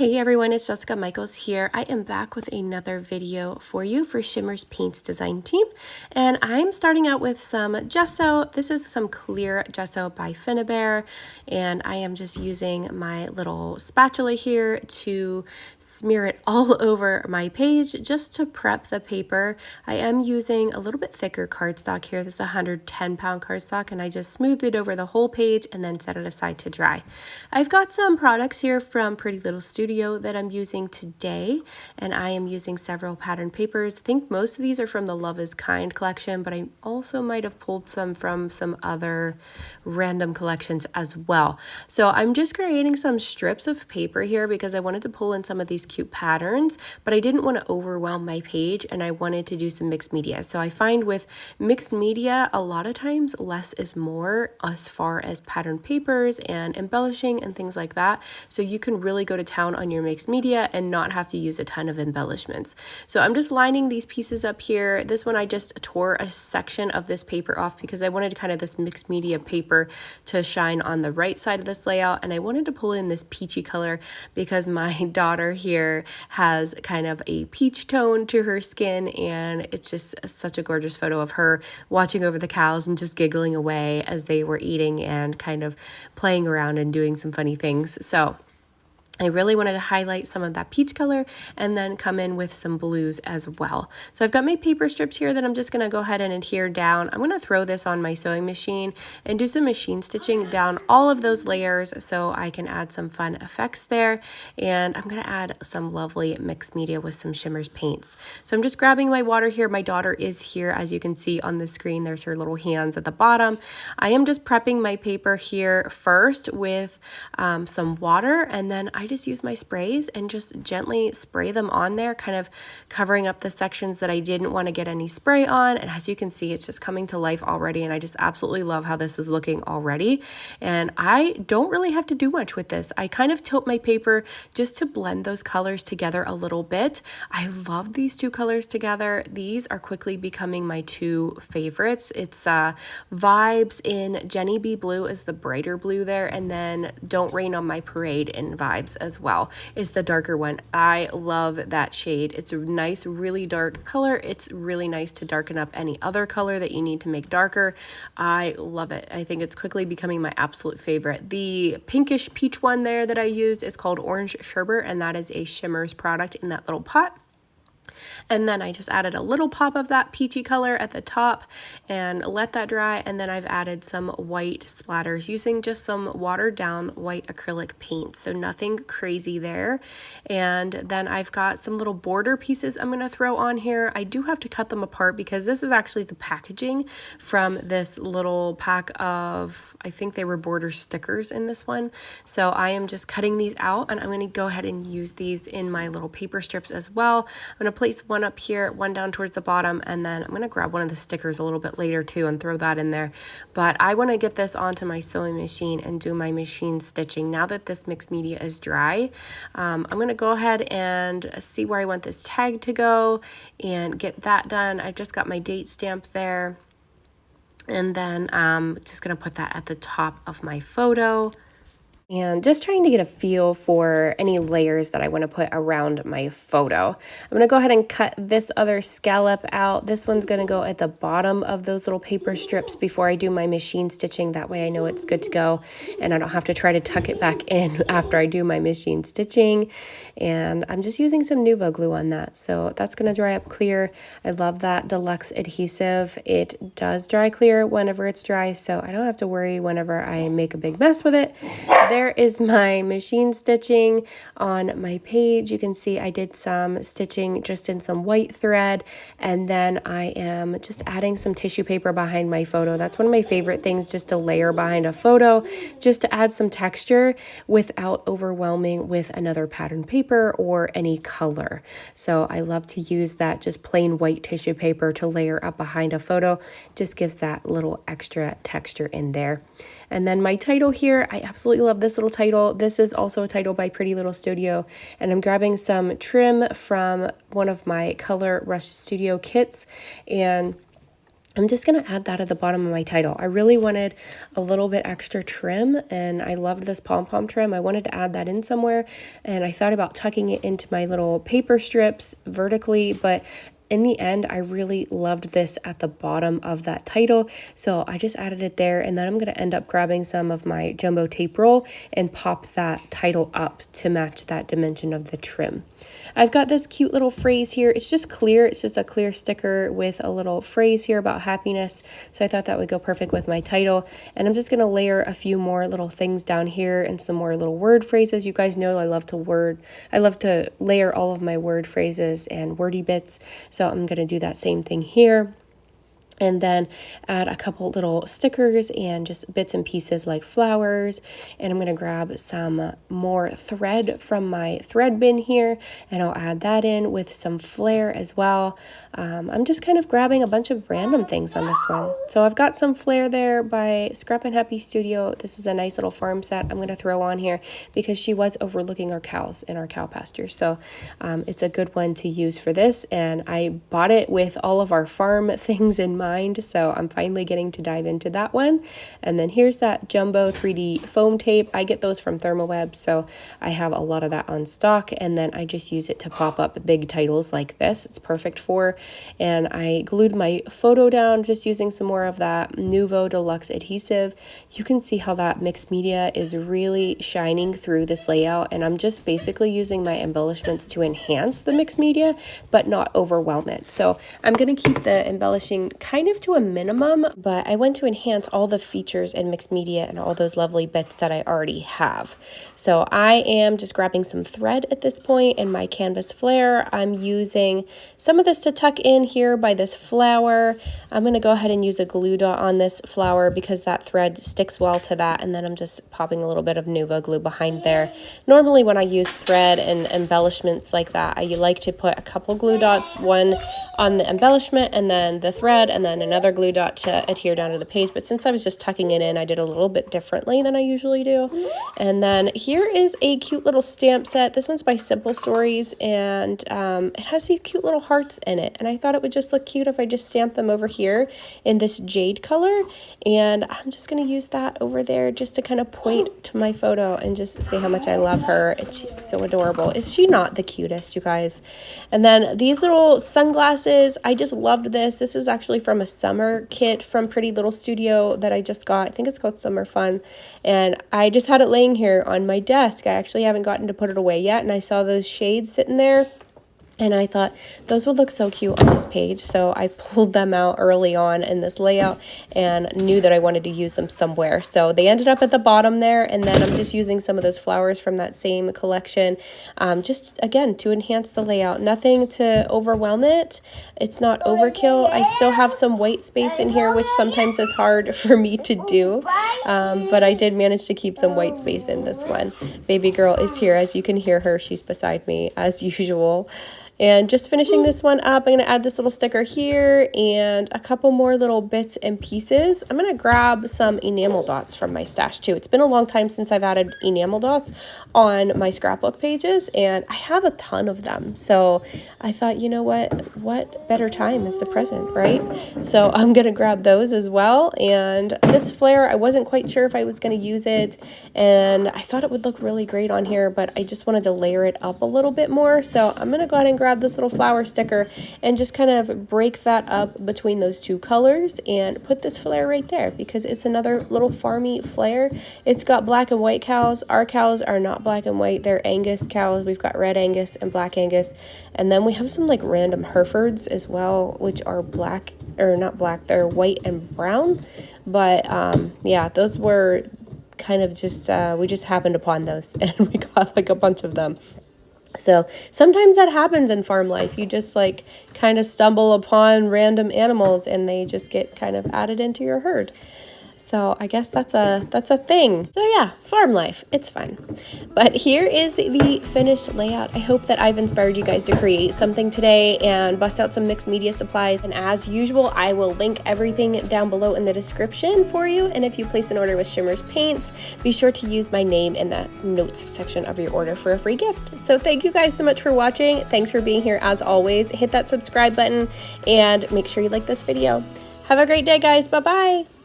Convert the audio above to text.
Hey everyone, it's Jessica Michaels here. I am back with another video for you for Shimmerz Paints design team. And I'm starting out with some gesso. This is some clear gesso by Vibez. And I am just using my little spatula here to smear it all over my page just to prep the paper. I am using a little bit thicker cardstock here. This is a 110-pound cardstock, and I just smoothed it over the whole page and then set it aside to dry. I've got some products here from Pretty Little Studio that I'm using today, and I am using several pattern papers. I think most of these are from the Love is Kind collection, but I also might have pulled some from some other random collections as well. So I'm just creating some strips of paper here because I wanted to pull in some of these cute patterns, but I didn't want to overwhelm my page, and I wanted to do some mixed media. So I find with mixed media, a lot of times less is more as far as pattern papers and embellishing and things like that. So you can really go to town on your mixed media and not have to use a ton of embellishments. So I'm just lining these pieces up here. This one I just tore a section of this paper off because I wanted kind of this mixed media paper to shine on the right side of this layout, and I wanted to pull in this peachy color because my daughter here has kind of a peach tone to her skin, and it's just such a gorgeous photo of her watching over the cows and just giggling away as they were eating and kind of playing around and doing some funny things. So I really wanted to highlight some of that peach color and then come in with some blues as well. So I've got my paper strips here that I'm just going to go ahead and adhere down. I'm going to throw this on my sewing machine and do some machine stitching down all of those layers so I can add some fun effects there. And I'm going to add some lovely mixed media with some Shimmerz paints. So I'm just grabbing my water here. My daughter is here, as you can see on the screen. There's her little hands at the bottom. I am just prepping my paper here first with some water, and then I just use my sprays and just gently spray them on there, kind of covering up the sections that I didn't want to get any spray on. And as you can see, it's just coming to life already, and I just absolutely love how this is looking already. And I don't really have to do much with this. I kind of tilt my paper just to blend those colors together a little bit. I love these two colors together. These are quickly becoming my two favorites. It's Vibez in Jeni B Blue is the brighter blue there, and then Don't Rain on My Parade in Vibez as well is the darker one. I love that shade. It's a nice, really dark color. It's really nice to darken up any other color that you need to make darker. I love it. I think it's quickly becoming my absolute favorite. The pinkish peach one there that I used is called Orange Sherbet, and that is a Shimmerz product in that little pot. And then I just added a little pop of that peachy color at the top and let that dry. And then I've added some white splatters using just some watered down white acrylic paint. So nothing crazy there. And then I've got some little border pieces I'm going to throw on here. I do have to cut them apart because this is actually the packaging from this little pack of, I think they were border stickers in this one. So I am just cutting these out, and I'm going to go ahead and use these in my little paper strips as well. I'm going to place one up here, one down towards the bottom, and then I'm going to grab one of the stickers a little bit later too and throw that in there. But I want to get this onto my sewing machine and do my machine stitching. Now that this mixed media is dry, I'm going to go ahead and see where I want this tag to go and get that done. I've just got my date stamp there, and then I'm just going to put that at the top of my photo. And just trying to get a feel for any layers that I want to put around my photo. I'm going to go ahead and cut this other scallop out. This one's going to go at the bottom of those little paper strips before I do my machine stitching. That way I know it's good to go, and I don't have to try to tuck it back in after I do my machine stitching. And I'm just using some Nuvo glue on that. So that's going to dry up clear. I love that deluxe adhesive. It does dry clear whenever it's dry, so I don't have to worry whenever I make a big mess with it. There is my machine stitching on my page. You can see I did some stitching just in some white thread, and then I am just adding some tissue paper behind my photo. That's one of my favorite things, just to layer behind a photo, just to add some texture without overwhelming with another pattern paper or any color. So I love to use that just plain white tissue paper to layer up behind a photo. Just gives that little extra texture in there. And then my title here, I absolutely love this little title. This is also a title by Pretty Little Studio, and I'm grabbing some trim from one of my Color Rush Studio kits, and I'm just going to add that at the bottom of my title. I really wanted a little bit extra trim, and I loved this pom-pom trim. I wanted to add that in somewhere, and I thought about tucking it into my little paper strips vertically, but in the end, I really loved this at the bottom of that title, so I just added it there, and then I'm going to end up grabbing some of my jumbo tape roll and pop that title up to match that dimension of the trim. I've got this cute little phrase here. It's just clear. It's just a clear sticker with a little phrase here about happiness, so I thought that would go perfect with my title. And I'm just going to layer a few more little things down here and some more little word phrases. You guys know I love to layer all of my word phrases and wordy bits, so I'm going to do that same thing here. And then add a couple little stickers and just bits and pieces like flowers. And I'm going to grab some more thread from my thread bin here, and I'll add that in with some Flair as well. I'm just kind of grabbing a bunch of random things on this one. So I've got some Flair there by Scrappin Happy Studio. This is a nice little farm set I'm going to throw on here because she was overlooking our cows in our cow pasture. So it's a good one to use for this. And I bought it with all of our farm things in mind. So I'm finally getting to dive into that one. And then here's that jumbo 3D foam tape. I get those from Thermoweb, so I have a lot of that on stock, and then I just use it to pop up big titles like this. It's perfect for. And I glued my photo down just using some more of that Nuvo Deluxe adhesive. You can see how that mixed media is really shining through this layout, and I'm just basically using my embellishments to enhance the mixed media but not overwhelm it. So I'm going to keep the embellishing kind of to a minimum, but I want to enhance all the features and mixed media and all those lovely bits that I already have. So I am just grabbing some thread at this point in my canvas Flair. I'm using some of this to tuck in here by this flower. I'm going to go ahead and use a glue dot on this flower because that thread sticks well to that, and then I'm just popping a little bit of Nuvo glue behind there. Normally when I use thread and embellishments like that, I like to put a couple glue dots, one on the embellishment and then the thread, and then another glue dot to adhere down to the page. But since I was just tucking it in, I did a little bit differently than I usually do. And then here is a cute little stamp set. This one's by Simple Stories, and it has these cute little hearts in it. And I thought it would just look cute if I just stamped them over here in this jade color. And I'm just going to use that over there just to kind of point to my photo and just say how much I love her. And she's so adorable. Is she not the cutest, you guys? And then these little sunglasses, I just loved this. This is actually from a summer kit from Pretty Little Studio that I just got. I think it's called Summer Fun. And I just had it laying here on my desk. I actually haven't gotten to put it away yet. And I saw those shades sitting there, and I thought those would look so cute on this page. So I pulled them out early on in this layout and knew that I wanted to use them somewhere. So they ended up at the bottom there. And then I'm just using some of those flowers from that same collection, just again, to enhance the layout. Nothing to overwhelm it. It's not overkill. I still have some white space in here, which sometimes is hard for me to do. But I did manage to keep some white space in this one. Baby girl is here. As you can hear her, she's beside me as usual. And just finishing this one up, I'm going to add this little sticker here and a couple more little bits and pieces. I'm going to grab some enamel dots from my stash too. It's been a long time since I've added enamel dots on my scrapbook pages, and I have a ton of them. So I thought, you know what better time is the present, right? So I'm going to grab those as well. And this Flair, I wasn't quite sure if I was going to use it, and I thought it would look really great on here, but I just wanted to layer it up a little bit more. So I'm going to go ahead and grab this little flower sticker and just kind of break that up between those two colors and put this Flair right there because it's another little farmy Flair. It's got black and white cows. Our cows are not black and white. They're Angus cows. We've got red Angus and black Angus. And then we have some like random Herefords as well, which are black, or not black, they're white and brown. But yeah, those were kind of just, we just happened upon those and we got like a bunch of them. So sometimes that happens in farm life. You just like kind of stumble upon random animals and they just get kind of added into your herd. So I guess that's a thing. So yeah, farm life, it's fun. But here is the finished layout. I hope that I've inspired you guys to create something today and bust out some mixed media supplies. And as usual, I will link everything down below in the description for you. And if you place an order with Shimmerz Paints, be sure to use my name in the notes section of your order for a free gift. So thank you guys so much for watching. Thanks for being here as always. Hit that subscribe button and make sure you like this video. Have a great day, guys. Bye-bye.